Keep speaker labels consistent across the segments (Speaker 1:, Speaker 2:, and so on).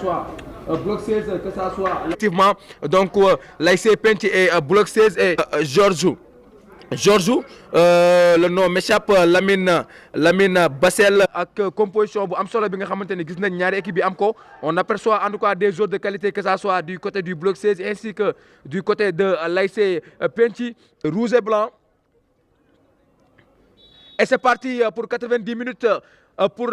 Speaker 1: soit Bloc 16, que ça soit effectivement donc l'ASC Penc et Bloc 16 et Georges le nom m'échappe Lamine Bassel ak composition bu am solo bi nga xamante ne gis nañ ñaari équipe bi am ko on aperçoit en tout cas des joueurs de qualité que ça soit du côté du Bloc 16 ainsi que du côté de l'ASC Penc rouge et blanc. Et c'est parti pour 90 minutes pour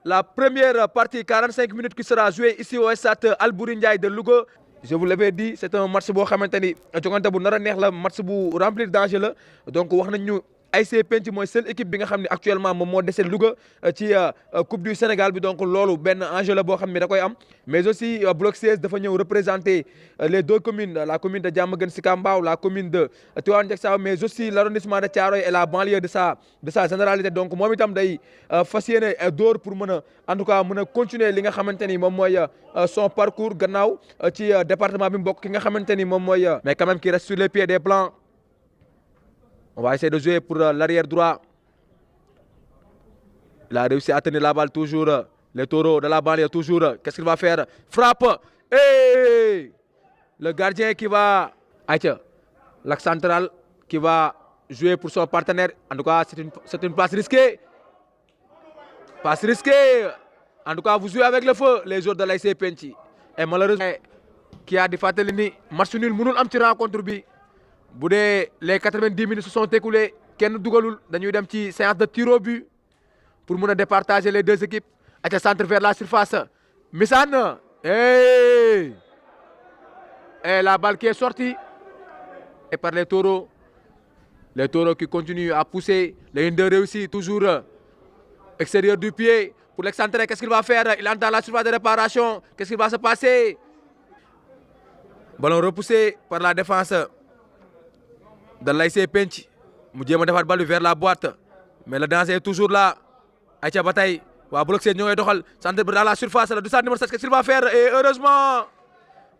Speaker 1: la première partie, 45 minutes qui sera jouée ici au stade Albouri Ndiaye de Louga. Je vous l'avais dit, c'est un match boo xamante ni jogante bu nar a neex la match bu remplir danger la donc wax nañ ñu ASC Penc mooy seule équipe bi nga xam ne actuellement moom moo dese Louga ci Coupe du Sénégal bi donc loolu benn enjeu la boo xam ne da koy am mais aussi Bloc 16 dafa ñëw représenter les deux communes la commune de Diamaguène Sicap Mbao la commune de Tivaouane Diacksao mais aussi l'arrondissement de Thiaroye et la banlieue de sa généralité donc moom itam day fas yéene dóor pour mën a en tout cas mën a continuer li nga xamante ni moom mooy son parcours gannaaw ci département bi mu bokk ki nga xamante ni moom mooy mais quand même qui reste sur les pieds des plans. On va essayer de jouer pour l'arrière droit. Il a réussi à tenir la balle toujours. Les taureaux de la banlieue toujours. Qu'est-ce qu'il va faire? Frappe. Et le gardien qui va... Aïcha, l'axe central qui va jouer pour son partenaire. En tout cas, c'est une passe risquée. Passe risquée. En tout cas, vous jouez avec le feu, les joueurs de l'ASC Penc. Et malheureusement, qui a di fàttali ni match nul mënul am ci rencontre bi. bu dee les 90 minutes se sont écoulées kenn dugalul dañuy dem ci séance de tir au but pour mën a départager les deux équipes aca centre vers la surface Missane et la balle qui est sortie et par les taureaux qui continuent à pousser le Hinder réussit toujours extérieur du pied pour l'excentrer. Qu'est-ce qu'il va faire? Il entre dans la surface de réparation. Qu'est-ce qui va se passer? Ballon repoussé par la défense de l'ASC Penc mu jéem a defaat balle vers la boîte mais le danger est toujours là ayca ba tey waa Bloc 16 ñoo ngay doxal centre dans la surface le dossard numéro 7 qu'est-ce qu'il va faire et heureusement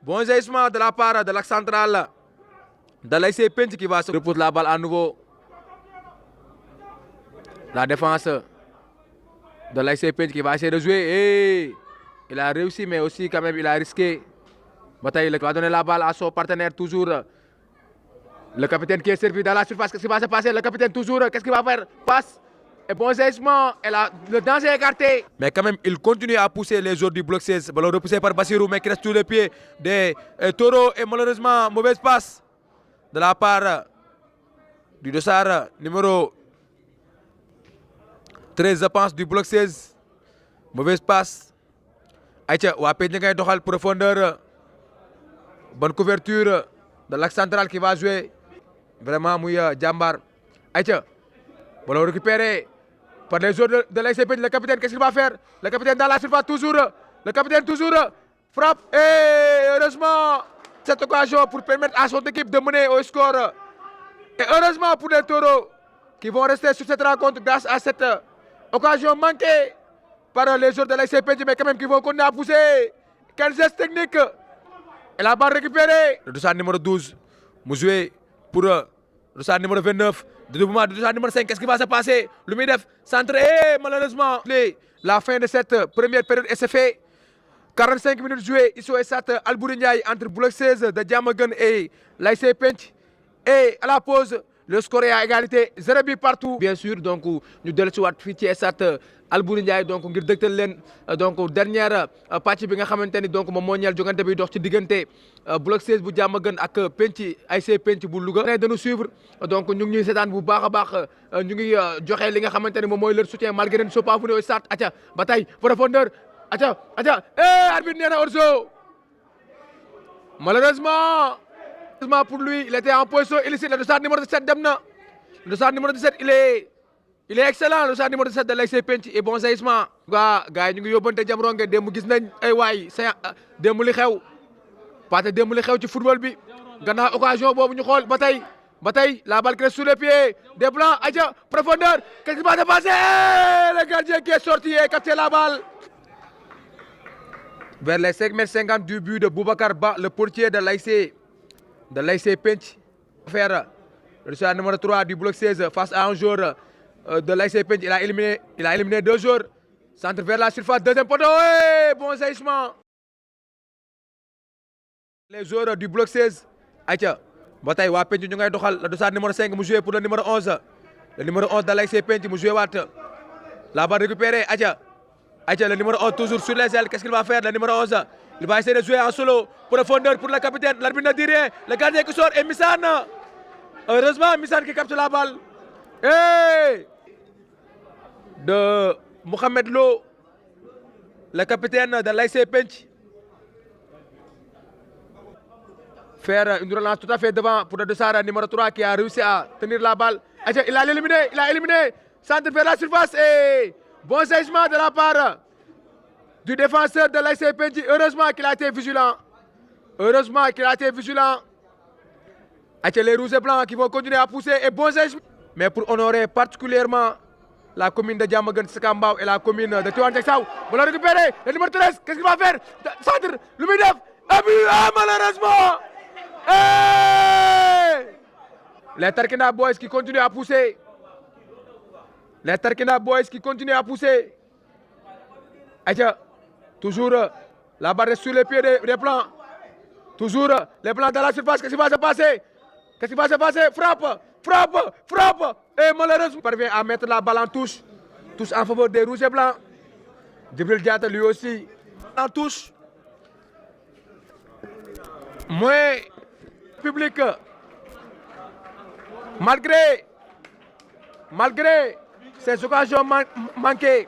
Speaker 1: bon geste de la part de l'axe central de l'ASC Penc qui va se repousse la balle à nouveau. La défense de l'ASC Penc qui va essayer de jouer et il a réussi mais aussi quand même il a risqué ba tey il va donner la balle à son partenaire toujours. Le capitaine qui est servi dans la surface, qu'est-ce qui va se passer? Le capitaine toujours, qu'est-ce qu'il va faire? Passe et bon geste et là, le danger est écarté. Mais quand même, il continue à pousser les joueurs du Bloc 16. Ballon repoussé par Bassirou, mais qui reste sur les pieds des taureaux et malheureusement, mauvaise passe de la part du dossard numéro 13, je pense, du Bloc 16. Mauvaise passe. Aïcha, waa Penc ngay doxal profondeur. Bonne couverture de l'axe central qui va jouer. Vraiment muy jàmbaar ayca ballon récupéré par les joueurs de l'ASC Penc. Le capitaine qu'est-ce qu'il va faire? Le capitaine dans la surface toujours. Le capitaine toujours frappe et heureusement cette occasion pour permettre à son équipe de mener au score. Et heureusement pour les taureaux qui vont rester sur cette rencontre grâce à cette occasion manquée par les joueurs de l'ASC Penc mais quand même qui vont continuer à pousser. Quel geste technique et la balle récupérée. Le dossard numéro 12 mu joué pour le dossard numéro 29 de dédoublement du dossard numéro 5. Qu'est-ce qui va se passer? Lu muy def centre et malheureusement la fin de cette première période et c'est fait. 45 minutes jouées ici au stade Albouri Ndiaye entre Bloc 16 de Diamaguène et l'ASC Penc et à la pause le score est à égalité 0 but partout. Bien sûr donc ñu dellu si waat fii ci stade Albouri Ndiaye donc ngir dëgtal leen donc dernière pàcc bi nga xamante ni donc moom moo ñeel jogante bi dox ci diggante Bloc 16 bu Diamaguène ak Penc ASC Penc bu Louga. dañu suivre donc ñu ngi ñuy seetaan bu baax a baax ñu ngi joxe li nga xamante ni moom mooy leur soutien malgré ne sont pas venus au stade aca ba tey profondeur aca arbitre nee na hors-jeu malheureusement pour lui il était en position illicite. Le dossard numéro 17 dem na le dossard numéro 17 il est excellent le dossard numéro 17 de l'ASC Penc et bon séissement. gars yi ñu ngi yóbbante jam ronge démb gis nañ ay waay démb li xew parce démb li xew ci football bi gannaaw occasion boobu ñu xool ba tey la balle qui reste sous les pieds des blancs aja profondeur qu'est-ce qui va se passer? Le gardien qui est sorti et capté la balle vers les 5,50 m du but de Boubacar Ba le portier de l'ASC Penc. Faire le dossard numéro 3 du Bloc 16 face à un joueur de l'ASC Penc. Il a éliminé 2 joueurs. Centre vers la surface, deuxième poteau, bon séissement. Les joueurs du bloc 16 ayca ba tey waa penc ñu ngay doxal le dossard numéro 5 mu joué pour le numéro 11 le numéro 11 da l'ASC Penc mu joué waat la balle récupérée ayca le numéro 11 toujours sur les ailes qu'est-ce qu'il va faire le numéro 11 il va essayer de jouer en solo profondeur pour le capitaine l'arbitre ne dit rien le gardien qui sort et Missane heureusement Missane qui capte la balle de Mohamed Lo le capitaine de l'ASC Penc faire une relance tout à fait devant pour le dossard numéro 3 qui a réussi à tenir la balle. Il a éliminé, centre vers la surface et bon saisissement de la part du défenseur de l'ASC Penc. Heureusement qu'il a été vigilant. Les rouges et blancs qui vont continuer à pousser et bon saisissement. Mais pour honorer particulièrement la commune de Diamaguène Sicap Mbao et la commune de Tivaouane Diacksao, on l'a récupéré. Le numéro 13, qu'est-ce qu'il va faire? Centre, le Midef, malheureusement. Les Tarkina Boys qui continuent à pousser. Toujours la barre sur les pieds des plans. Toujours les plans dans la surface. Qu'est-ce qui va se passer? Frappe. Et malheureusement, parvient à mettre la balle en touche. Touche en faveur des rouges et blancs. Djibril Diatta lui aussi en touche. Moins public, malgré ces occasions manquées,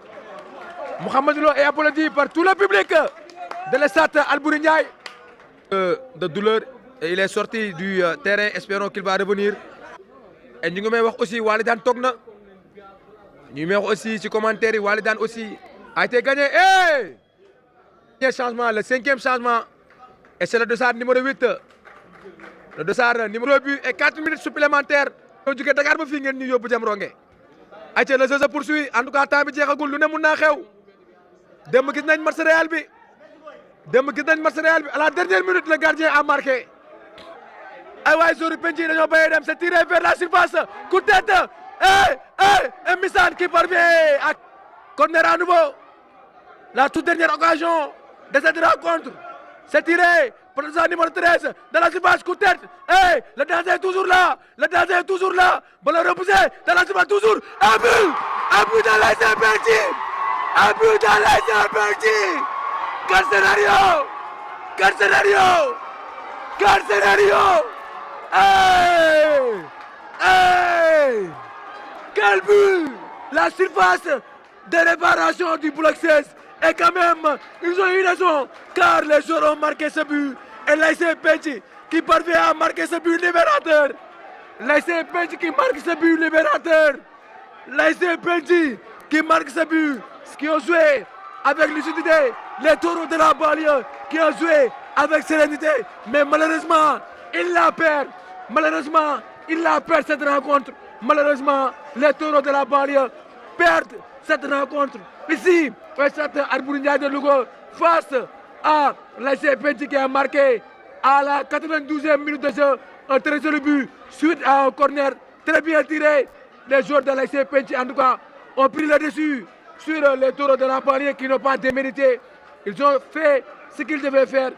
Speaker 1: Mohamed Lo est applaudi par tout le public de l'Estade Albouri Ndiaye. De douleur, et il est sorti du terrain, espérons qu'il va revenir. Et ñu ngi may wax aussi Walidane toog na ñu may wax aussi ci commentaire yi Walidane aussi a été gagné. Le cinquième changement et c'est le dossard numéro 8. Le dossard numéro but et 4 minutes supplémentaires. ñoo jógee Dakar ba fii ngeen ñu yóbbu jëm Ronge. ayca le jeu se poursuit en tout cas temps bi jeexagul lu ne mun naa xew. démb gis nañ match Real bi à la dernière minute le gardien a marqué. ay waay joueurs Penc yi dañoo béyee dem c'est tiré vers la surface coup de tête et Missane qui parvient à corner à nouveau. La toute dernière occasion de cette rencontre. C'est tiré pour le numéro 13 dans la surface, coup de tête. Le danger est toujours là. Ballon repoussé dans la surface, toujours. Un but dans l'ASC Penc. Quel scénario. Quel but. La surface de réparation du bloc 16. Et quand même, ils ont eu raison, car les joueurs ont marqué ce but. Et l'ASC Penc qui parvient à marquer ce but libérateur. L'ASC Penc qui marque ce but libérateur. L'ASC Penc qui marque ce but. Qui ont joué avec lucidité. Les taureaux de la banlieue qui ont joué avec sérénité. Mais malheureusement, il la perd. Cette rencontre. Malheureusement, les taureaux de la banlieue perdent cette rencontre. Ici, au stade Albouri Ndiaye de Louga, face à l'ASC Penc qui a marqué à la 92e minute de jeu un très joli but suite à un corner très bien tiré. Les joueurs de l'ASC Penc en tout cas ont pris le dessus sur les taureaux de la banlieue qui n'ont pas démérité. Ils ont fait ce qu'ils devaient faire.